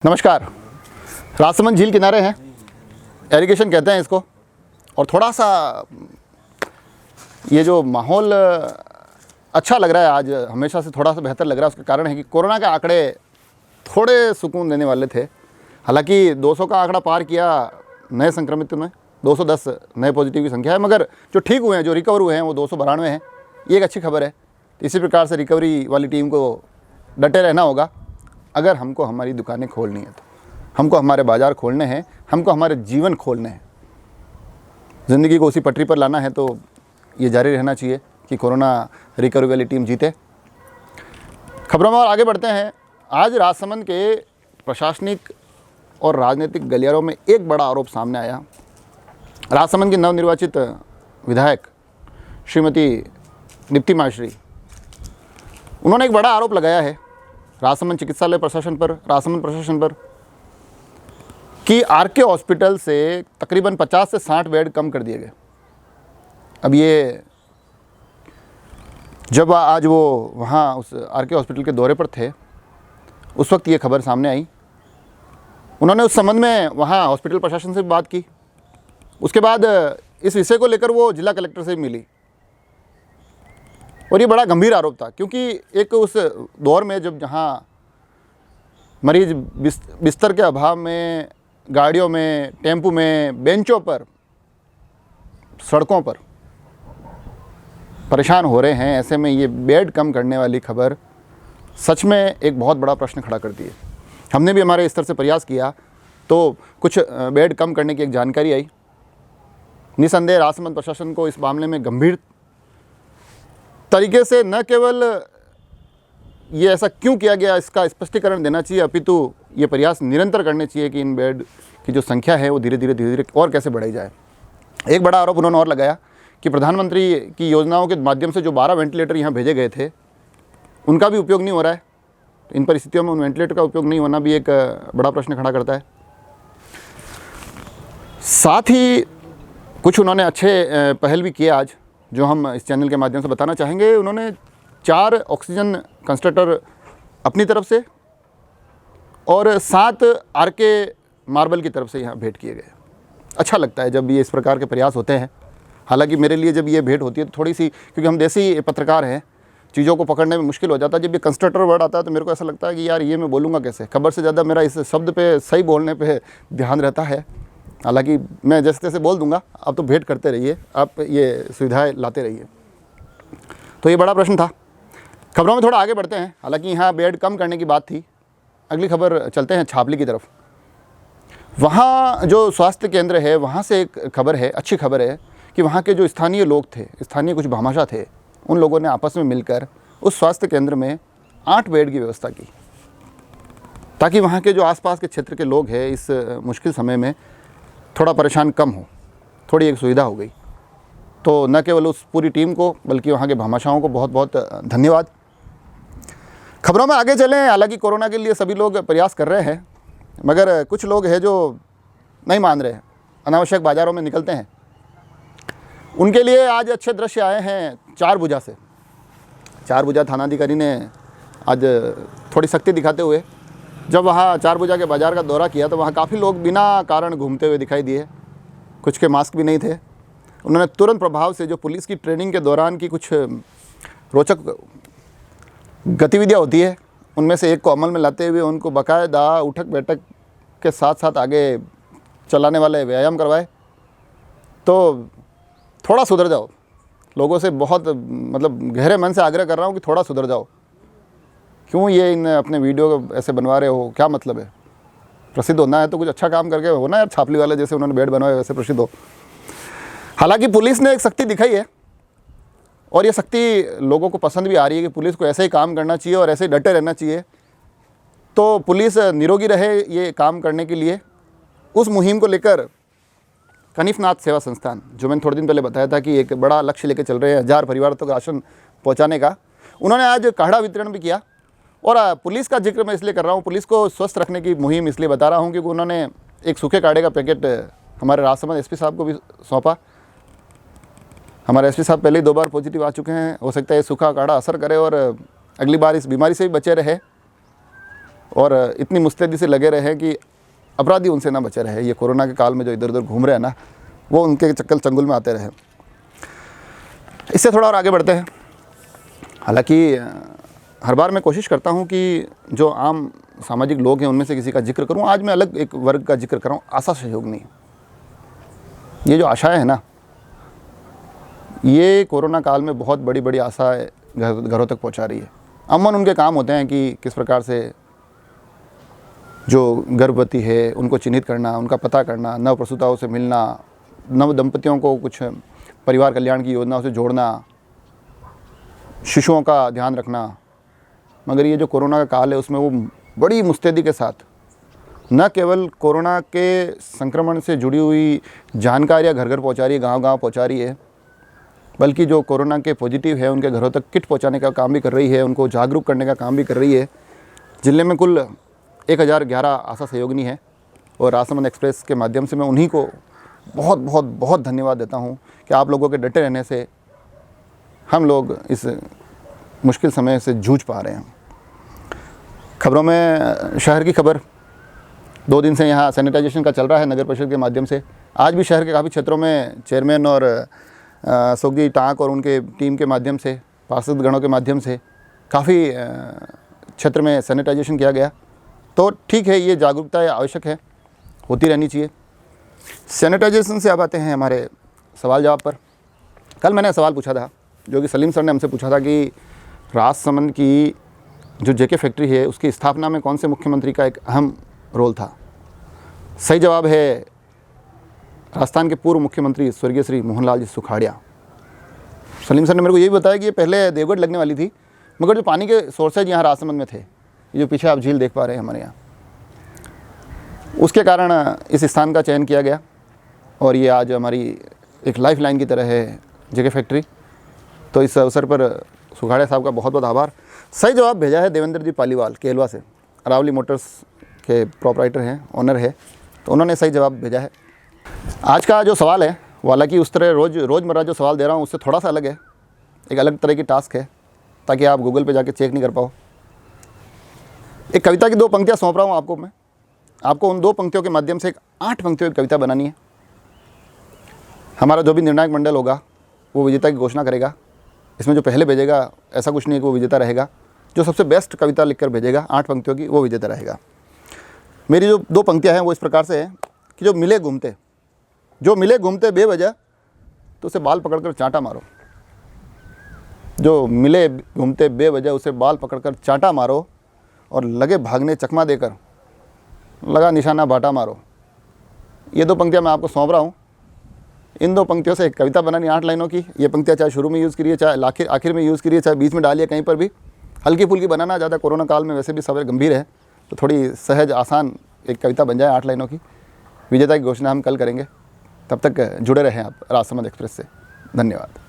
नमस्कार। राजसमंद झील किनारे हैं, इरिगेशन कहते हैं इसको। और थोड़ा सा ये जो माहौल अच्छा लग रहा है आज, हमेशा से थोड़ा सा बेहतर लग रहा है। उसका कारण है कि कोरोना के आंकड़े थोड़े सुकून देने वाले थे। हालांकि 200 का आंकड़ा पार किया नए संक्रमित में, 210 नए पॉजिटिव की संख्या है, मगर जो ठीक हुए हैं, जो रिकवर हुए हैं, वो 292 हैं। ये एक अच्छी खबर है। इसी प्रकार से रिकवरी वाली टीम को डटे रहना होगा। अगर हमको हमारी दुकानें खोलनी है तो हमको हमारे बाज़ार खोलने हैं, हमको हमारे जीवन खोलने हैं, ज़िंदगी को उसी पटरी पर लाना है, तो ये जारी रहना चाहिए कि कोरोना रिकवरी वाली टीम जीते। खबरों में और आगे बढ़ते हैं। आज राजसमंद के प्रशासनिक और राजनीतिक गलियारों में एक बड़ा आरोप सामने आया। राजसमंद की नवनिर्वाचित विधायक श्रीमती दीप्ति माहेश्वरी, उन्होंने एक बड़ा आरोप लगाया है राजसमंद चिकित्सालय प्रशासन पर, राजसमंद प्रशासन पर, कि आरके हॉस्पिटल से तकरीबन 50 से 60 बेड कम कर दिए गए। अब ये जब आज वो वहाँ उस आरके हॉस्पिटल के दौरे पर थे, उस वक्त ये खबर सामने आई। उन्होंने उस संबंध में वहाँ हॉस्पिटल प्रशासन से बात की। उसके बाद इस विषय को लेकर वो जिला कलेक्टर से मिली और ये बड़ा गंभीर आरोप था, क्योंकि एक उस दौर में जब जहाँ मरीज बिस्तर के अभाव में गाड़ियों में, टेम्पू में, बेंचों पर, सड़कों पर परेशान हो रहे हैं, ऐसे में ये बेड कम करने वाली खबर सच में एक बहुत बड़ा प्रश्न खड़ा करती है। हमने भी हमारे स्तर से प्रयास किया तो कुछ बेड कम करने की एक जानकारी आई। निसंदेह राजसमंद प्रशासन को इस मामले में गंभीर तरीके से न केवल ये ऐसा क्यों किया गया इसका स्पष्टीकरण देना चाहिए, अपितु ये प्रयास निरंतर करने चाहिए कि इन बेड की जो संख्या है वो धीरे धीरे और कैसे बढ़ाई जाए। एक बड़ा आरोप उन्होंने और लगाया कि प्रधानमंत्री की योजनाओं के माध्यम से जो 12 वेंटिलेटर यहाँ भेजे गए थे, उनका भी उपयोग नहीं हो रहा है। इन परिस्थितियों में उन वेंटिलेटर का उपयोग नहीं होना भी एक बड़ा प्रश्न खड़ा करता है। साथ ही कुछ उन्होंने अच्छे पहल भी किए आज, जो हम इस चैनल के माध्यम से बताना चाहेंगे। उन्होंने 4 ऑक्सीजन कंसंट्रेटर अपनी तरफ से और 7 आरके मार्बल की तरफ से यहाँ भेंट किए गए। अच्छा लगता है जब ये इस प्रकार के प्रयास होते हैं। हालांकि मेरे लिए जब ये भेंट होती है तो थोड़ी सी, क्योंकि हम देसी पत्रकार हैं, चीज़ों को पकड़ने में मुश्किल हो जाता है। जब ये कंसंट्रेटर वर्ड आता है तो मेरे को ऐसा लगता है कि यार ये मैं बोलूँगा कैसे। खबर से ज़्यादा मेरा इस शब्द पे सही बोलने पे ध्यान रहता है। हालांकि मैं जैसे तैसे बोल दूंगा, आप तो भेंट करते रहिए, आप ये सुविधाएं लाते रहिए। तो ये बड़ा प्रश्न था। खबरों में थोड़ा आगे बढ़ते हैं। हालांकि यहाँ बेड कम करने की बात थी। अगली खबर चलते हैं छावली की तरफ। वहाँ जो स्वास्थ्य केंद्र है, वहाँ से एक खबर है, अच्छी खबर है कि वहाँ के जो स्थानीय लोग थे, स्थानीय कुछ भामाशाह थे, उन लोगों ने आपस में मिलकर उस स्वास्थ्य केंद्र में 8 बेड की व्यवस्था की, ताकि वहाँ के जो आसपास के क्षेत्र के लोग हैं इस मुश्किल समय में थोड़ा परेशान कम हो, थोड़ी एक सुविधा हो गई। तो न केवल उस पूरी टीम को बल्कि वहाँ के भामाशाहों को बहुत बहुत धन्यवाद। खबरों में आगे चलें। हालांकि कोरोना के लिए सभी लोग प्रयास कर रहे हैं, मगर कुछ लोग हैं जो नहीं मान रहे हैं, अनावश्यक बाज़ारों में निकलते हैं। उनके लिए आज अच्छे दृश्य आए हैं चारभुजा से। चारभुजा थानाधिकारी ने आज थोड़ी सख्ती दिखाते हुए जब वहाँ चारभुजा के बाज़ार का दौरा किया तो वहाँ काफ़ी लोग बिना कारण घूमते हुए दिखाई दिए। कुछ के मास्क भी नहीं थे। उन्होंने तुरंत प्रभाव से जो पुलिस की ट्रेनिंग के दौरान की कुछ रोचक गतिविधियाँ होती है, उनमें से एक को अमल में लाते हुए उनको बाकायदा उठक बैठक के साथ साथ आगे चलाने वाले व्यायाम करवाए। तो थोड़ा सुधर जाओ। लोगों से बहुत मतलब गहरे मन से आग्रह कर रहा हूँ कि थोड़ा सुधर जाओ। क्यों ये इन अपने वीडियो ऐसे बनवा रहे हो, क्या मतलब है? प्रसिद्ध होना है तो कुछ अच्छा काम करके हो ना यार। छापली वाले जैसे उन्होंने बेड बनवाए वैसे प्रसिद्ध हो। हालांकि पुलिस ने एक सख्ती दिखाई है और ये सख्ती लोगों को पसंद भी आ रही है कि पुलिस को ऐसे ही काम करना चाहिए और ऐसे ही डटे रहना चाहिए। तो पुलिस निरोगी रहे ये काम करने के लिए उस मुहिम को लेकर कनिफनाथ सेवा संस्थान, जो मैंने थोड़े दिन पहले बताया था कि एक बड़ा लक्ष्य लेकर चल रहे हैं 1000 परिवार तक राशन पहुँचाने का, उन्होंने आज काढ़ा वितरण भी किया। और पुलिस का जिक्र मैं इसलिए कर रहा हूँ, पुलिस को स्वस्थ रखने की मुहिम इसलिए बता रहा हूँ क्योंकि उन्होंने एक सूखे काढ़े का पैकेट हमारे राजसमंद एसपी साहब को भी सौंपा। हमारे एसपी साहब पहले ही 2 बार पॉजिटिव आ चुके हैं। हो सकता है सूखा काढ़ा असर करे और अगली बार इस बीमारी से भी बचे रहे। और इतनी मुस्तैदी से लगे रहे कि अपराधी उनसे ना बचे रहे। ये कोरोना के काल में जो इधर उधर घूम रहे हैं ना, वो उनके चक्कर चंगुल में आते रहे। इससे थोड़ा और आगे बढ़ते हैं। हालांकि हर बार मैं कोशिश करता हूं कि जो आम सामाजिक लोग हैं उनमें से किसी का जिक्र करूं। आज मैं अलग एक वर्ग का जिक्र कर रहा हूं, आशा सहयोगिनी। ये जो आशाएं हैं ना, ये कोरोना काल में बहुत बड़ी बड़ी आशाएं घरों तक पहुंचा रही है। अमूमन उनके काम होते हैं कि किस प्रकार से जो गर्भवती है उनको चिन्हित करना, उनका पता करना, नव प्रसूताओं से मिलना, नव दंपतियों को कुछ परिवार कल्याण की योजनाओं से जोड़ना, शिशुओं का ध्यान रखना। मगर ये जो कोरोना का काल है उसमें वो बड़ी मुस्तैदी के साथ न केवल कोरोना के संक्रमण से जुड़ी हुई जानकारियाँ घर घर पहुँचा रही है, गांव गांव पहुँचा रही है, बल्कि जो कोरोना के पॉजिटिव है उनके घरों तक किट पहुँचाने का काम भी कर रही है, उनको जागरूक करने का काम भी कर रही है। जिले में कुल 1011 आशा सहयोगिनी है और राजसमंद एक्सप्रेस के माध्यम से मैं उन्हीं को बहुत बहुत बहुत धन्यवाद देता हूँ कि आप लोगों के डटे रहने से हम लोग इस मुश्किल समय से जूझ पा रहे हैं। खबरों में शहर की खबर, 2 दिन से यहाँ सैनिटाइजेशन का चल रहा है नगर परिषद के माध्यम से। आज भी शहर के काफ़ी क्षेत्रों में चेयरमैन और सोगी टाँक और उनके टीम के माध्यम से, पार्षदगणों के माध्यम से काफ़ी क्षेत्र में सैनिटाइजेशन किया गया। तो ठीक है, ये जागरूकता आवश्यक है, होती रहनी चाहिए। सैनिटाइजेशन से अब आते हैं हमारे सवाल जवाब पर। कल मैंने सवाल पूछा था, जो कि सलीम सर ने हमसे पूछा था कि राजसमंद की जो जेके फैक्ट्री है उसकी स्थापना में कौन से मुख्यमंत्री का एक अहम रोल था। सही जवाब है राजस्थान के पूर्व मुख्यमंत्री स्वर्गीय श्री मोहनलाल जी सुखाड़िया। सलीम सर ने मेरे को ये भी बताया कि ये पहले देवगढ़ लगने वाली थी, मगर जो पानी के सोर्सेज यहाँ राजसमंद में थे, ये जो पीछे आप झील देख पा रहे हैं हमारे यहाँ, उसके कारण इस स्थान का चयन किया गया और ये आज हमारी एक लाइफ लाइन की तरह है जेके फैक्ट्री। तो इस अवसर पर सुखाड़िया साहब का बहुत बहुत आभार। सही जवाब भेजा है देवेंद्र जी पालीवाल केलवा से, अरावली मोटर्स के प्रोपराइटर हैं, ओनर है, तो उन्होंने सही जवाब भेजा है। आज का जो सवाल है वो हालांकि उस तरह रोज़मर्रा जो सवाल दे रहा हूँ उससे थोड़ा सा अलग है, एक अलग तरह की टास्क है, ताकि आप गूगल पे जाके चेक नहीं कर पाओ। एक कविता की 2 पंक्तियाँ सौंप रहा हूँ आपको मैं। आपको उन 2 पंक्तियों के माध्यम से एक 8 पंक्तियों की कविता बनानी है। हमारा जो भी निर्णायक मंडल होगा वो विजेता की घोषणा करेगा। इसमें जो पहले भेजेगा ऐसा कुछ नहीं है कि वो विजेता रहेगा, जो सबसे बेस्ट कविता लिखकर भेजेगा 8 पंक्तियों की, वो विजेता रहेगा। मेरी जो 2 पंक्तियाँ हैं वो इस प्रकार से है कि जो मिले घूमते बेवजह तो उसे बाल पकड़कर चांटा मारो। जो मिले घूमते बेवजह उसे बाल पकड़कर चांटा मारो, और लगे भागने चकमा देकर लगा निशाना बाटा मारो। ये 2 पंक्तियाँ मैं आपको सौंप रहा हूँ। इन 2 पंक्तियों से एक कविता बनानी 8 लाइनों की। ये पंक्तियाँ चाहे शुरू में यूज़ करिए, चाहे आखिर में यूज़ करिए, चाहे बीच में डालिए, कहीं पर भी हल्की फुल्की बनाना। ज़्यादा कोरोना काल में वैसे भी समय गंभीर है, तो थोड़ी सहज आसान एक कविता बन जाए 8 लाइनों की। विजेता की घोषणा हम कल करेंगे। तब तक जुड़े रहें आप राजसमंद एक्सप्रेस से। धन्यवाद।